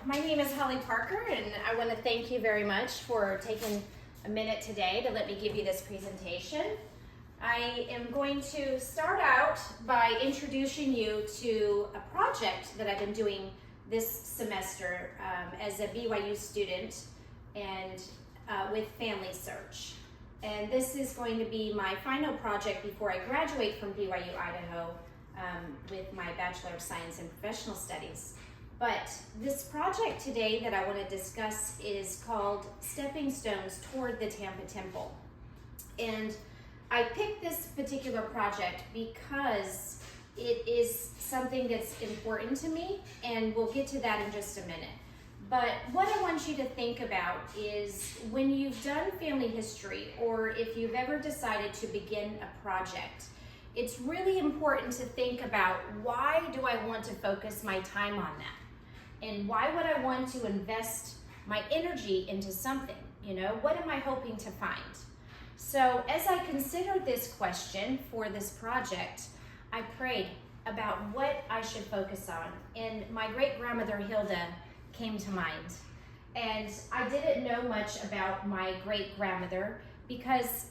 my name is Holly Parker, and I want to thank you very much for taking a minute today to let me give you this presentation. I am going to start out by introducing you to a project that I've been doing this semester as a BYU student and with Family Search. And this is going to be my final project before I graduate from BYU, Idaho, with my Bachelor of Science in Professional Studies. But this project today that I want to discuss is called Stepping Stones Toward the Tampa Temple. And I picked this particular project because it is something that's important to me, and we'll get to that in just a minute. But what I want you to think about is when you've done family history, or if you've ever decided to begin a project, it's really important to think about, why do I want to focus my time on that? And why would I want to invest my energy into something? You know, what am I hoping to find? So as I considered this question for this project, I prayed about what I should focus on. And my great-grandmother Hilda came to mind. And I didn't know much about my great-grandmother because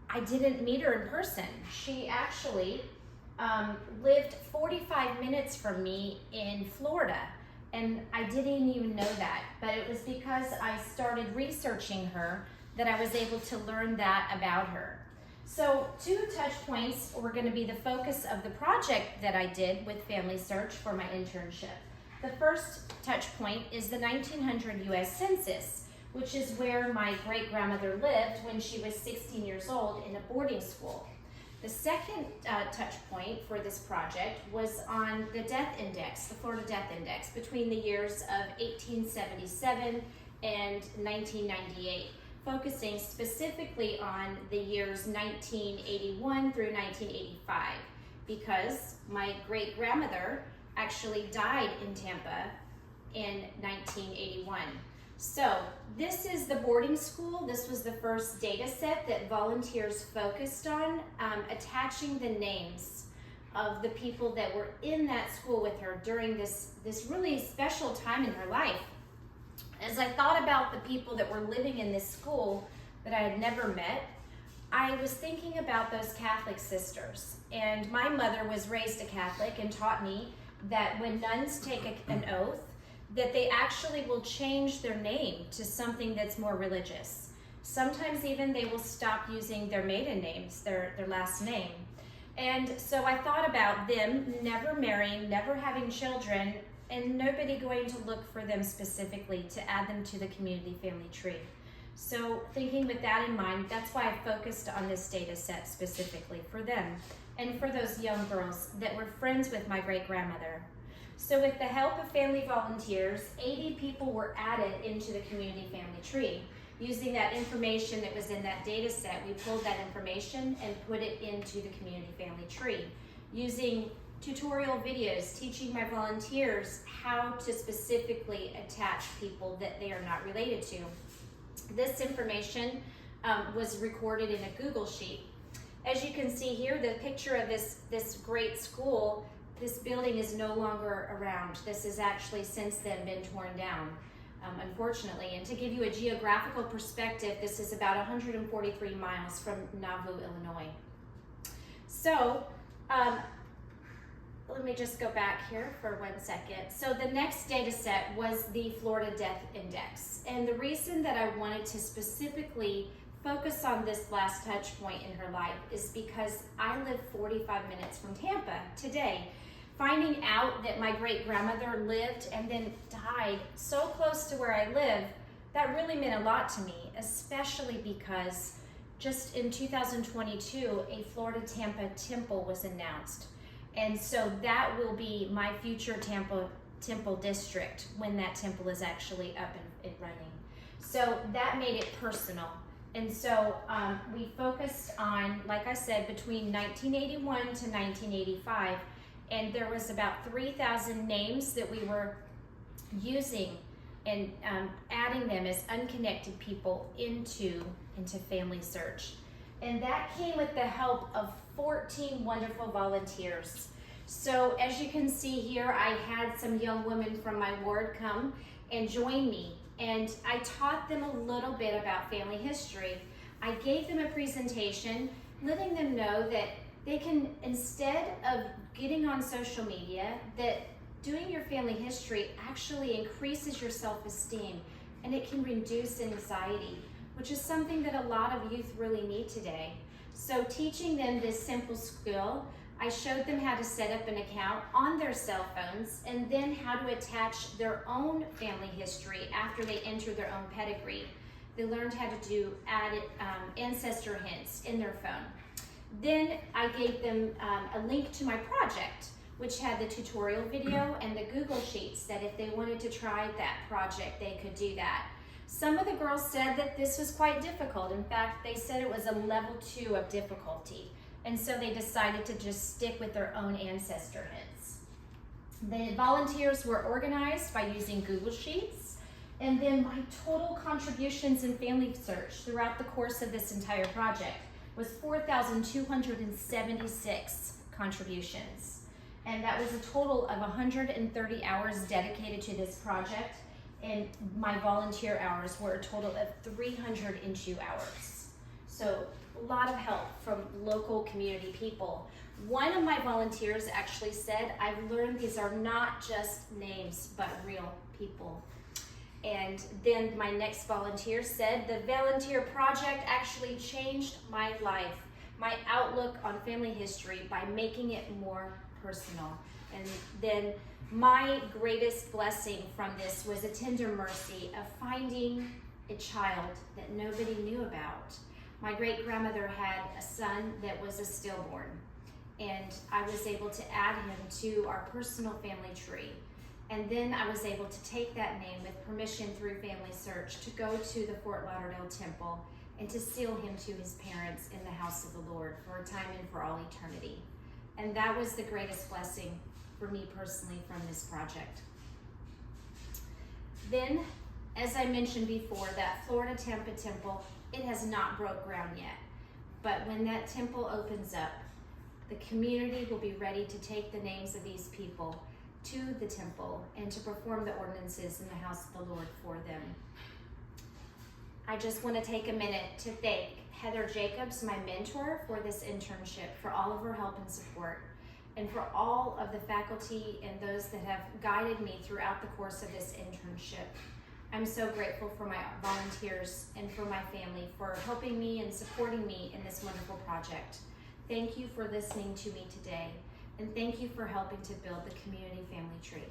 I didn't meet her in person. She actually lived 45 minutes from me in Florida. And I didn't even know that, but it was because I started researching her that I was able to learn that about her. So 2 touch points were going to be the focus of the project that I did with Family Search for my internship. The first touch point is the 1900 US Census, which is where my great-grandmother lived when she was 16 years old in a boarding school. The second touch point for this project was on the death index, the Florida Death Index, between the years of 1877 and 1998, focusing specifically on the years 1981 through 1985, because my great-grandmother actually died in Tampa in 1981. So this is the boarding school. This was the first data set that volunteers focused on, attaching the names of the people that were in that school with her during this really special time in her life. As I thought about the people that were living in this school that I had never met, I was thinking about those Catholic sisters. And my mother was raised a Catholic and taught me that when nuns take an oath, that they actually will change their name to something that's more religious. Sometimes even they will stop using their maiden names, their last name. And so I thought about them never marrying, never having children, and nobody going to look for them specifically to add them to the community family tree. So thinking with that in mind, that's why I focused on this data set specifically for them and for those young girls that were friends with my great-grandmother. So with the help of family volunteers, 80 people were added into the community family tree. Using that information that was in that data set, we pulled that information and put it into the community family tree. Using tutorial videos, teaching my volunteers how to specifically attach people that they are not related to. This information was recorded in a Google Sheet. As you can see here, the picture of this great school. This building is no longer around. This has actually since then been torn down, unfortunately. And to give you a geographical perspective, this is about 143 miles from Nauvoo, Illinois. So let me just go back here for 1 second. So the next data set was the Florida Death Index. And the reason that I wanted to specifically focus on this last touch point in her life is because I live 45 minutes from Tampa today. Finding out that my great-grandmother lived and then died so close to where I live, that really meant a lot to me, especially because just in 2022, a Florida Tampa temple was announced. And so that will be my future Tampa temple district when that temple is actually up and running. So that made it personal. And so we focused on, like I said, between 1981 to 1985, and there was about 3,000 names that we were using and adding them as unconnected people into Family Search. And that came with the help of 14 wonderful volunteers. So as you can see here, I had some young women from my ward come and join me, and I taught them a little bit about family history. I gave them a presentation letting them know that they can, instead of getting on social media, that doing your family history actually increases your self-esteem, and it can reduce anxiety, which is something that a lot of youth really need today. So teaching them this simple skill, I showed them how to set up an account on their cell phones and then how to attach their own family history after they enter their own pedigree. They learned how to do added ancestor hints in their phone. Then I gave them a link to my project, which had the tutorial video and the Google Sheets, that if they wanted to try that project, they could do that. Some of the girls said that this was quite difficult. In fact, they said it was a level 2 of difficulty. And so they decided to just stick with their own ancestor hints. The volunteers were organized by using Google Sheets. And then my total contributions in family search throughout the course of this entire project was 4,276 contributions. And that was a total of 130 hours dedicated to this project. And my volunteer hours were a total of 302 hours. So a lot of help from local community people. One of my volunteers actually said, I've learned these are not just names, but real people. And then my next volunteer said, the volunteer project actually changed my life, my outlook on family history by making it more personal. And then my greatest blessing from this was a tender mercy of finding a child that nobody knew about. My great-grandmother had a son that was a stillborn, and I was able to add him to our personal family tree. And then I was able to take that name with permission through Family Search to go to the Fort Lauderdale Temple and to seal him to his parents in the house of the Lord for a time and for all eternity. And that was the greatest blessing for me personally from this project. Then, as I mentioned before, that Florida Tampa temple, it has not broke ground yet. But when that temple opens up, the community will be ready to take the names of these people to the temple and to perform the ordinances in the house of the Lord for them. I just want to take a minute to thank Heather Jacobs, my mentor, for this internship, for all of her help and support, and for all of the faculty and those that have guided me throughout the course of this internship. I'm so grateful for my volunteers and for my family for helping me and supporting me in this wonderful project. Thank you for listening to me today, and thank you for helping to build the community family tree.